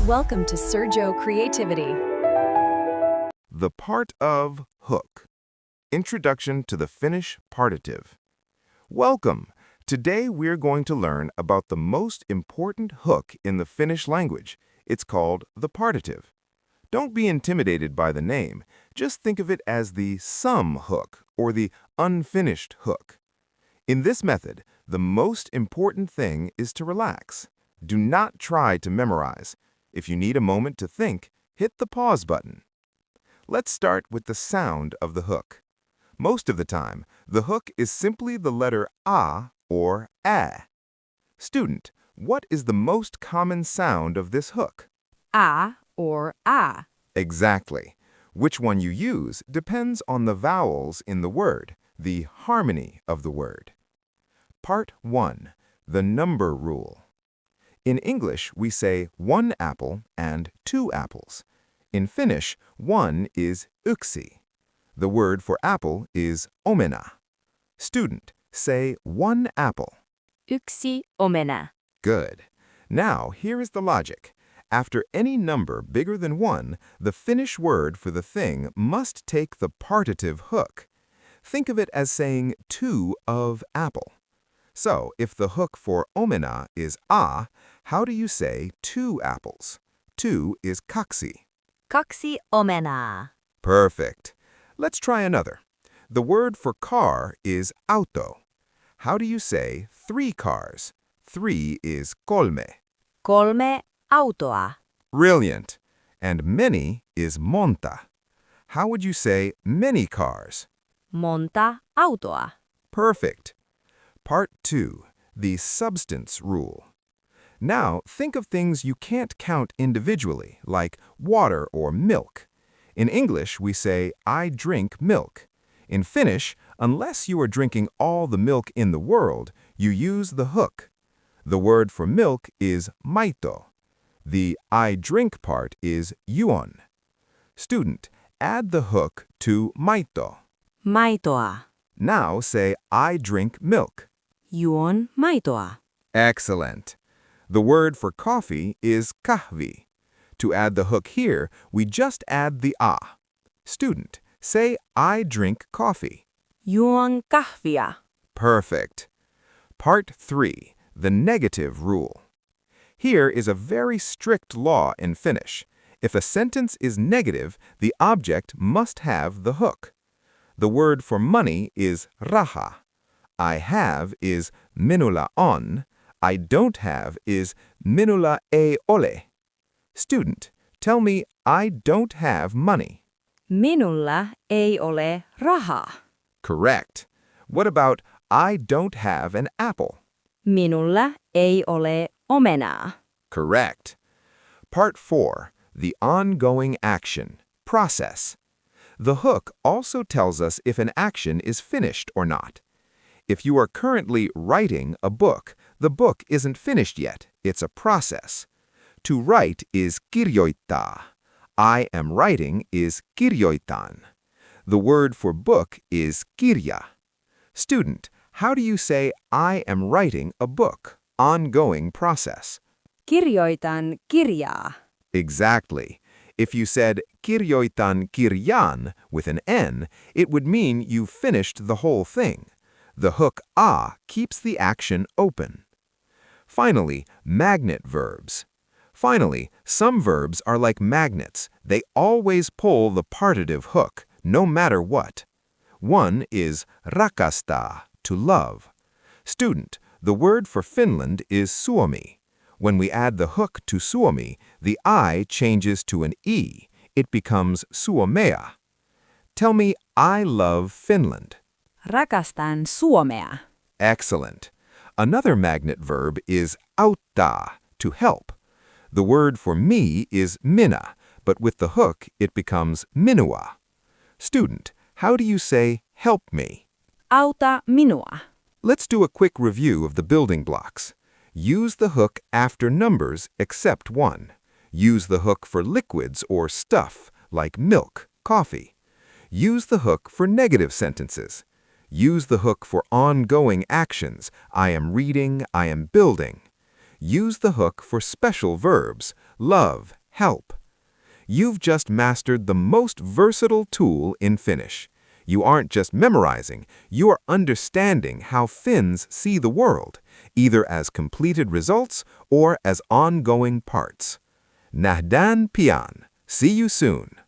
Welcome to Sergio Creativity. The part of hook. Introduction to the Finnish partitive. Welcome! Today we're going to learn about the most important hook in the Finnish language. It's called the partitive. Don't be intimidated by the name. Just think of it as the some hook or the unfinished hook. In this method, the most important thing is to relax. Do not try to memorize. If you need a moment to think, hit the pause button. Let's start with the sound of the hook. Most of the time, the hook is simply the letter a or a. Student, what is the most common sound of this hook? A or a. Exactly. Which one you use depends on the vowels in the word, the harmony of the word. Part 1. The number rule. In English, we say 1 apple and 2 apples. In Finnish, 1 is yksi. The word for apple is omena. Student, say 1 apple. Yksi omena. Good. Now, here is the logic. After any number bigger than 1, the Finnish word for the thing must take the partitive hook. Think of it as saying 2 of apple. So, if the hook for omenaa is a, how do you say 2 apples? 2 is kaksi. Kaksi omenaa. Perfect. Let's try another. The word for car is auto. How do you say 3 cars? 3 is kolme. Kolme autoa. Brilliant. And many is monta. How would you say many cars? Monta autoa. Perfect. Part 2. The substance rule. Now, think of things you can't count individually, like water or milk. In English, we say, I drink milk. In Finnish, unless you are drinking all the milk in the world, you use the hook. The word for milk is maito. The I drink part is juon. Student, add the hook to maito. Maitoa. Now say, I drink milk. Juon maitoa. Excellent. The word for coffee is kahvi. To add the hook here, we just add the a. Student, say, I drink coffee. Juon kahvia. Perfect. Part 3. The negative rule. Here is a very strict law in Finnish. If a sentence is negative, the object must have the hook. The word for money is raha. I have is minulla on. I don't have is minulla ei ole. Student, tell me I don't have money. Minulla ei ole rahaa. Correct. What about I don't have an apple? Minulla ei ole omenaa. Correct. Part 4. The ongoing action, process. The hook also tells us if an action is finished or not. If you are currently writing a book, the book isn't finished yet. It's a process. To write is kirjoittaa. I am writing is kirjoitan. The word for book is kirja. Student, how do you say I am writing a book? Ongoing process. Kirjoitan kirjaa. Exactly. If you said kirjoitan kirjan with an N, it would mean you've finished the whole thing. The hook a keeps the action open. Finally, magnet verbs. Finally, some verbs are like magnets. They always pull the partitive hook, no matter what. One is rakastaa, to love. Student, the word for Finland is Suomi. When we add the hook to Suomi, the I changes to an E. It becomes Suomea. Tell me, I love Finland. Rakastan Suomea. Excellent. Another magnet verb is auttaa, to help. The word for me is minä, but with the hook, it becomes minua. Student, how do you say help me? Auta minua. Let's do a quick review of the building blocks. Use the hook after numbers except 1. Use the hook for liquids or stuff, like milk, coffee. Use the hook for negative sentences. Use the hook for ongoing actions. I am reading, I am building. Use the hook for special verbs, love, help. You've just mastered the most versatile tool in Finnish. You aren't just memorizing, you are understanding how Finns see the world, either as completed results or as ongoing parts. Nähdään pian. See you soon.